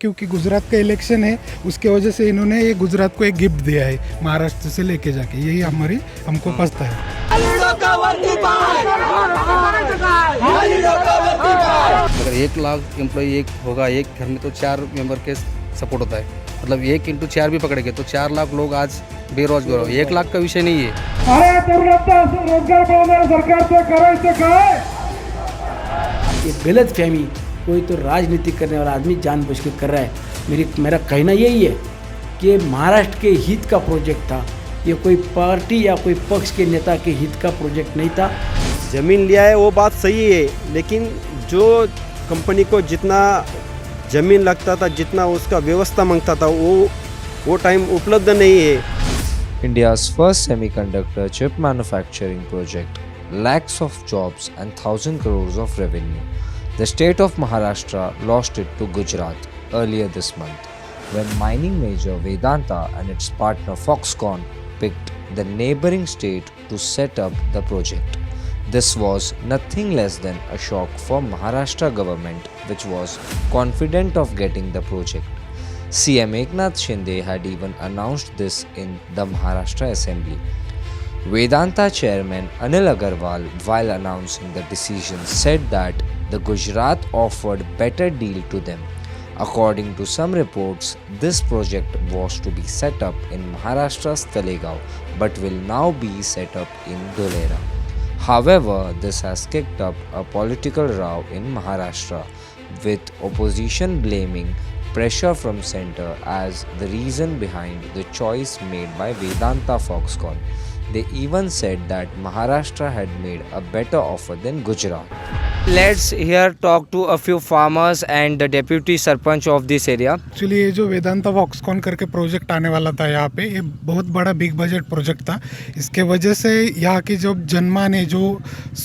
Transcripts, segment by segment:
क्योंकि गुजरात का इलेक्शन है, उसके वजह से इन्होंने ये गुजरात को एक गिफ्ट दिया है महाराष्ट्र से लेके जाके, यही हमको पता है। अगर 1 लाख एम्प्लॉय एक होगा एक घर में तो 4 मेंबर के सपोर्ट होता है, मतलब 1 × 4 भी पकड़ेंगे तो 4 लाख लोग आज बेरोजगार हो। 1 लाख का विषय नहीं है। ये गलत फहमी कोई तो राजनीति करने वाला आदमी जानबूझ के कर रहा है। मेरा कहना यही है कि महाराष्ट्र के हित का प्रोजेक्ट था, ये कोई पार्टी या कोई पक्ष के नेता के हित का प्रोजेक्ट नहीं था। ज़मीन लिया है वो बात सही है, लेकिन जो कंपनी को जितना ज़मीन लगता था, जितना उसका व्यवस्था मांगता था, वो टाइम उपलब्ध नहीं है। India's first semiconductor chip manufacturing project, lakhs of jobs and 1,000 crores of revenue. The state of Maharashtra lost it to Gujarat earlier this month when mining major Vedanta and its partner Foxconn picked the neighboring state to set up the project. This was nothing less than a shock for Maharashtra government, which was confident of getting the project. CM Eknath Shinde had even announced this in the Maharashtra Assembly. Vedanta chairman Anil Agarwal, while announcing the decision, said that the Gujarat offered better deal to them. According to some reports, this project was to be set up in Maharashtra's Talegaon but will now be set up in Dholera. However, this has kicked up a political row in Maharashtra, with opposition blaming pressure from centre as the reason behind the choice made by Vedanta Foxconn. They even said that Maharashtra had made a better offer than Gujarat. Let's here talk to a few farmers and the deputy sarpanch of this area. Actually ये जो Vedanta Foxconn करके project आने वाला था यहाँ पे, ये बहुत बड़ा बिग बजट प्रोजेक्ट था। इसके वजह से यहाँ की जो जनमान है, जो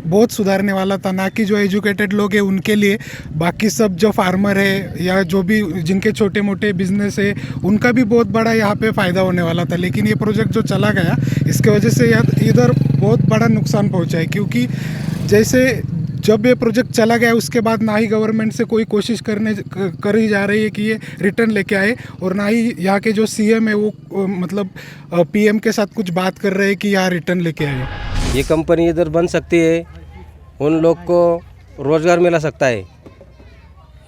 बहुत सुधारने वाला था, ना कि जो एजुकेटेड लोग हैं उनके लिए, बाकी सब जो फार्मर है या जो भी जिनके छोटे मोटे बिजनेस है, उनका भी बहुत बड़ा यहाँ पे फ़ायदा होने वाला था। लेकिन ये प्रोजेक्ट जो चला गया, इसके वजह से इधर बहुत बड़ा नुकसान पहुँचा है, क्योंकि जैसे जब ये प्रोजेक्ट चला गया उसके बाद ना ही गवर्नमेंट से कोई कोशिश करी जा रही है कि ये रिटर्न लेके आए, और ना ही यहाँ के जो सीएम है वो मतलब पीएम के साथ कुछ बात कर रहे हैं कि यहाँ रिटर्न लेके आए। ये कंपनी इधर बन सकती है, उन लोग को रोज़गार मिला सकता है,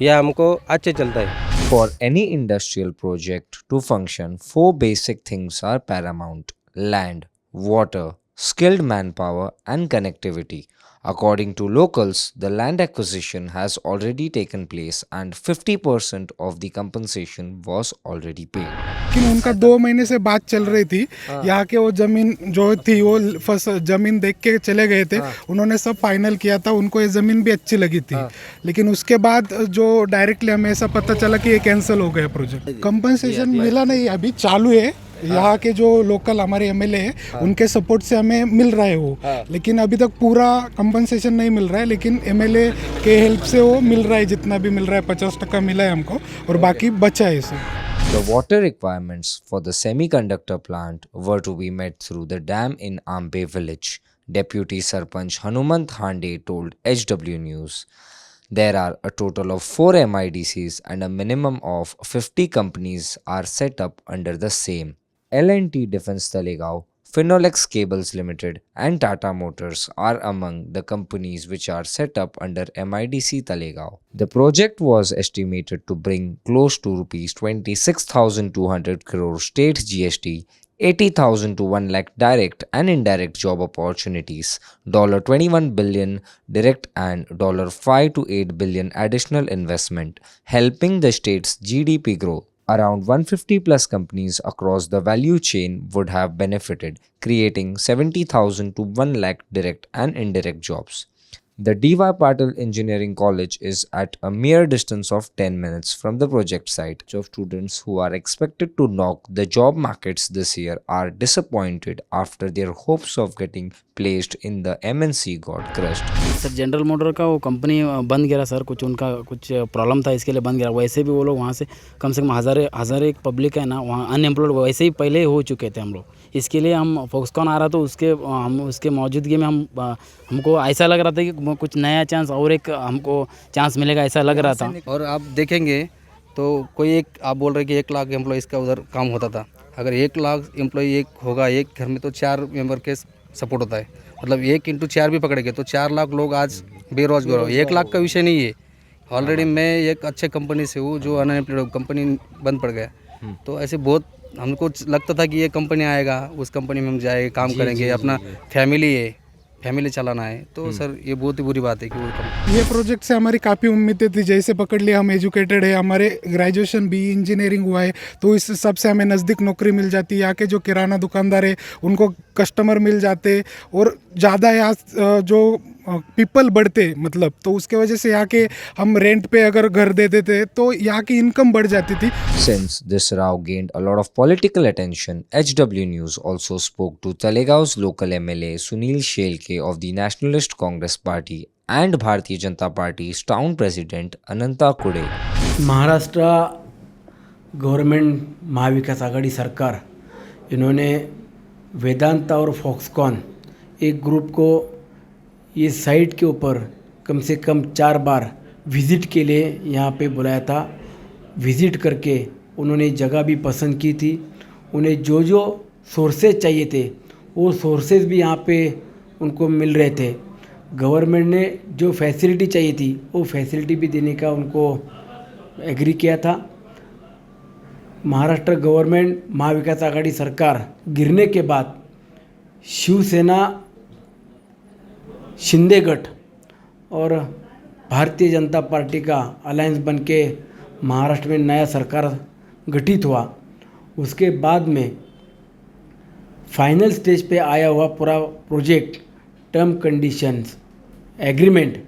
यह हमको अच्छे चलता है। For any industrial project to function, 4 basic things are paramount: land, water, skilled manpower, and connectivity. According to locals, the land acquisition has already taken place and 50% of the compensation was already paid. लेकिन उनका 2 महीने से बात चल रही थी, यहाँ के वो जमीन जो थी वो जमीन देख के चले गए थे, उन्होंने सब फाइनल किया था, उनको ये जमीन भी अच्छी लगी थी। लेकिन उसके बाद जो डायरेक्टली हमें ऐसा पता चला कि ये कैंसिल हो गया प्रोजेक्ट। कंपनसेशन मिला नहीं, अभी चालू है। यहाँ के जो लोकल हमारे एमएलए हैं, उनके सपोर्ट से हमें मिल रहा है वो, लेकिन अभी तक पूरा कंपनसेशन नहीं मिल रहा है। लेकिन एमएलए के हेल्प से वो मिल रहा है, जितना भी मिल रहा है 50% मिला है हमको, और बाकी बचा है इसे। The water requirements for the semiconductor plant were to be met through the dam in Ambe village, Deputy Sarpanch Hanumant Hande told HW News. There are a total of 4 MIDCs and a minimum of 50 companies are set up under the same. L&T Defence Talegaon, Finolex Cables Limited and Tata Motors are among the companies which are set up under MIDC Talegaon. The project was estimated to bring close to Rs 26,200 crore state GST, 80,000 to 1 lakh direct and indirect job opportunities, $21 billion direct and $5 to 8 billion additional investment, helping the state's GDP grow. Around 150 plus companies across the value chain would have benefited, creating 70,000 to 1 lakh direct and indirect jobs. The D.Y. Patil Engineering College is at a mere distance of 10 minutes from the project site. Of students who are expected to knock the job markets this year are disappointed after their hopes of getting placed in the MNC got crushed. Sir general motor का वो company बंद गया sir, कुछ उनका कुछ problem था, इसके लिए बंद गया। वैसे भी वो लोग वहाँ से कम से कम हज़ार एक पब्लिक है ना वहाँ अनएम्प्लॉयड वैसे ही पहले ही हो चुके थे हम लोग। इसके लिए हम फॉक्सकॉन आ रहा तो उसके मौजूदगी में हमको ऐसा लग रहा था कि कुछ नया चांस और एक हमको चांस मिलेगा, ऐसा लग रहा था। और आप देखेंगे तो कोई एक आप बोल रहे कि 1 लाख एम्प्लॉयज़ का उधर काम होता था। अगर 1 लाख एम्प्लॉय एक होगा एक घर में तो 4 मेंबर के सपोर्ट होता है। मतलब 1 इंटू 4 भी पकड़ेंगे तो 4 लाख लोग आज बेरोजगार हो। 1 लाख का विषय नहीं है। ऑलरेडी मैं एक अच्छे कंपनी से हूँ जो अनएम्प्लॉयड कंपनी बंद पड़ गया। तो ऐसे बहुत हमको लगता था कि ये कंपनी आएगा, उस कंपनी में हम जाएंगे, काम करेंगे, अपना फैमिली चलाना है। तो सर ये बहुत ही बुरी बात है कि वो कंपनी ये प्रोजेक्ट से हमारी काफ़ी उम्मीदें थी। जैसे पकड़ लिया हम एजुकेटेड है, हमारे ग्रेजुएशन भी इंजीनियरिंग हुआ है, तो इस सब से हमें नज़दीक नौकरी मिल जाती है। यहाँ के जो किराना दुकानदार है उनको कस्टमर मिल जाते और ज़्यादा यहाँ जो पीपल बढ़ते, मतलब तो उसके वजह से यहाँ के हम रेंट पे अगर घर दे देते तो यहाँ की इनकम बढ़ जाती थी। Since this row gained a lot of political attention, HW News also spoke to Talegaon's local MLA Sunil Shelke of the Nationalist Congress Party and Bharatiya Janata Party's town president Ananta Kude. Maharashtra government Mahavikas Aghadi सरकार इन्होंने वेदांता और Foxconn एक group को ये site के ऊपर कम से कम 4 बार visit के लिए यहाँ पे बुलाया था। विज़िट करके उन्होंने जगह भी पसंद की थी। उन्हें जो जो सोर्सेज चाहिए थे वो सोर्सेज भी यहाँ पे उनको मिल रहे थे। गवर्नमेंट ने जो फैसिलिटी चाहिए थी वो फैसिलिटी भी देने का उनको एग्री किया था। महाराष्ट्र गवर्नमेंट महाविकास आघाड़ी सरकार गिरने के बाद शिवसेना, शिंदे गठ और भारतीय जनता पार्टी का अलायंस बन के महाराष्ट्र में नया सरकार गठित हुआ। उसके बाद में फाइनल स्टेज पे आया हुआ पूरा प्रोजेक्ट टर्म कंडीशंस एग्रीमेंट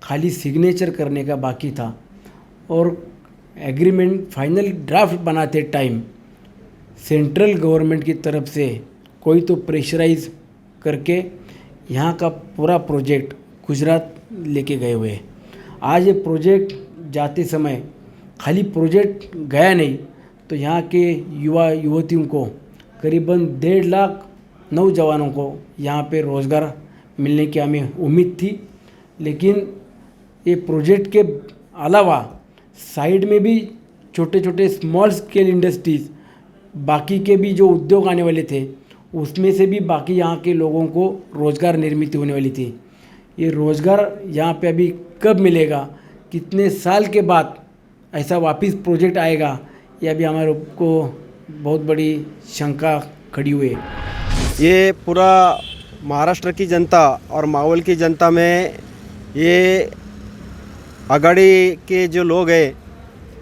खाली सिग्नेचर करने का बाकी था और एग्रीमेंट फाइनल ड्राफ्ट बनाते टाइम सेंट्रल गवर्नमेंट की तरफ से कोई तो प्रेशराइज करके यहाँ का पूरा प्रोजेक्ट गुजरात लेके गए हुए। आज ये प्रोजेक्ट जाते समय खाली प्रोजेक्ट गया नहीं तो यहाँ के युवा युवतियों को करीबन 1.5 लाख नौजवानों को यहाँ पे रोज़गार मिलने की हमें उम्मीद थी। लेकिन ये प्रोजेक्ट के अलावा साइड में भी छोटे छोटे स्मॉल स्केल इंडस्ट्रीज़ बाकी के भी जो उद्योग आने वाले थे उसमें से भी बाकी यहाँ के लोगों को रोज़गार निर्मित होने वाली थी। ये रोज़गार यहाँ पे अभी कब मिलेगा, कितने साल के बाद ऐसा वापस प्रोजेक्ट आएगा, ये अभी हमारे को बहुत बड़ी शंका खड़ी हुई है। ये पूरा महाराष्ट्र की जनता और मावल की जनता में ये आघाड़ी के जो लोग हैं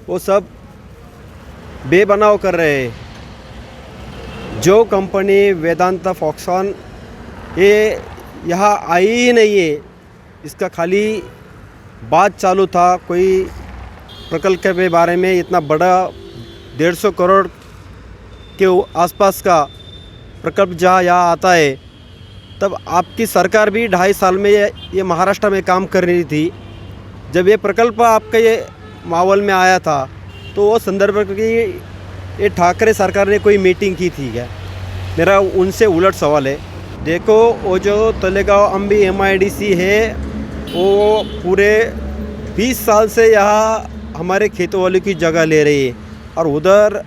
वो सब बेबनाव कर रहे हैं। जो कंपनी वेदांता फॉक्सकॉन ये यहाँ आई ही नहीं है, इसका खाली बात चालू था। कोई प्रकल्प के बारे में इतना बड़ा 150 करोड़ के आसपास का प्रकल्प जहाँ यहाँ आता है, तब आपकी सरकार भी 2.5 साल में ये महाराष्ट्र में काम कर रही थी। जब ये प्रकल्प आपके ये मावल में आया था तो वो संदर्भ की ये ठाकरे सरकार ने कोई मीटिंग की थी क्या? मेरा उनसे उलट सवाल है। देखो वो जो तलेगांव अम्बी MIDC है वो पूरे 20 साल से यहाँ हमारे खेतों वालों की जगह ले रही है और उधर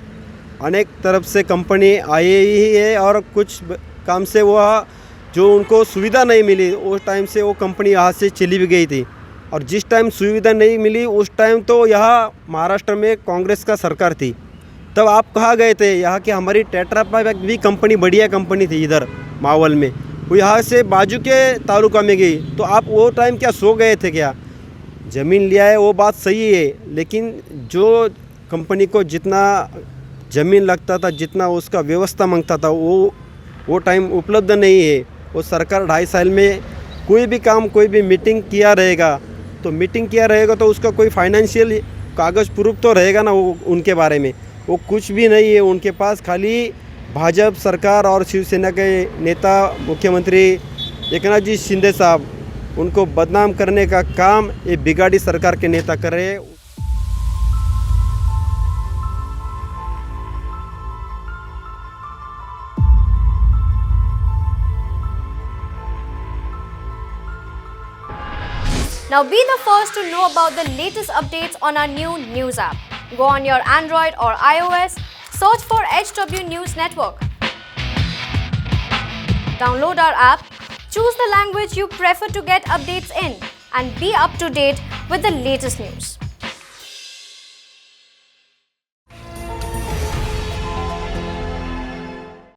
अनेक तरफ से कंपनी आई ही है और कुछ काम से वो जो उनको सुविधा नहीं मिली उस टाइम से वो कंपनी यहाँ से चली भी गई थी। और जिस टाइम सुविधा नहीं मिली उस टाइम तो यहाँ महाराष्ट्र में कांग्रेस का सरकार थी। तब आप कहाँ गए थे? यहाँ की हमारी टेट्रा पैक भी कंपनी बढ़िया कंपनी थी इधर मावल में, वो यहाँ से बाजू के तालुका में गई। तो आप वो टाइम क्या सो गए थे क्या? ज़मीन लिया है वो बात सही है, लेकिन जो कंपनी को जितना ज़मीन लगता था, जितना उसका व्यवस्था मांगता था वो टाइम उपलब्ध नहीं है। वो सरकार 2.5 साल में कोई भी काम, कोई भी मीटिंग किया रहेगा तो उसका कोई फाइनेंशियल कागज़ प्रूफ तो रहेगा ना वो उनके बारे में। वो कुछ भी नहीं है उनके पास। खाली भाजपा सरकार और शिवसेना के नेता मुख्यमंत्री एकनाथ जी शिंदे साहब उनको बदनाम करने का काम ये बिगाड़ी सरकार के नेता कर रहे हैं। Now be the first to know about the latest updates on our new news app. Go on your Android or iOS, search for HW News Network. Download our app, choose the language you prefer to get updates in, and be up to date with the latest news.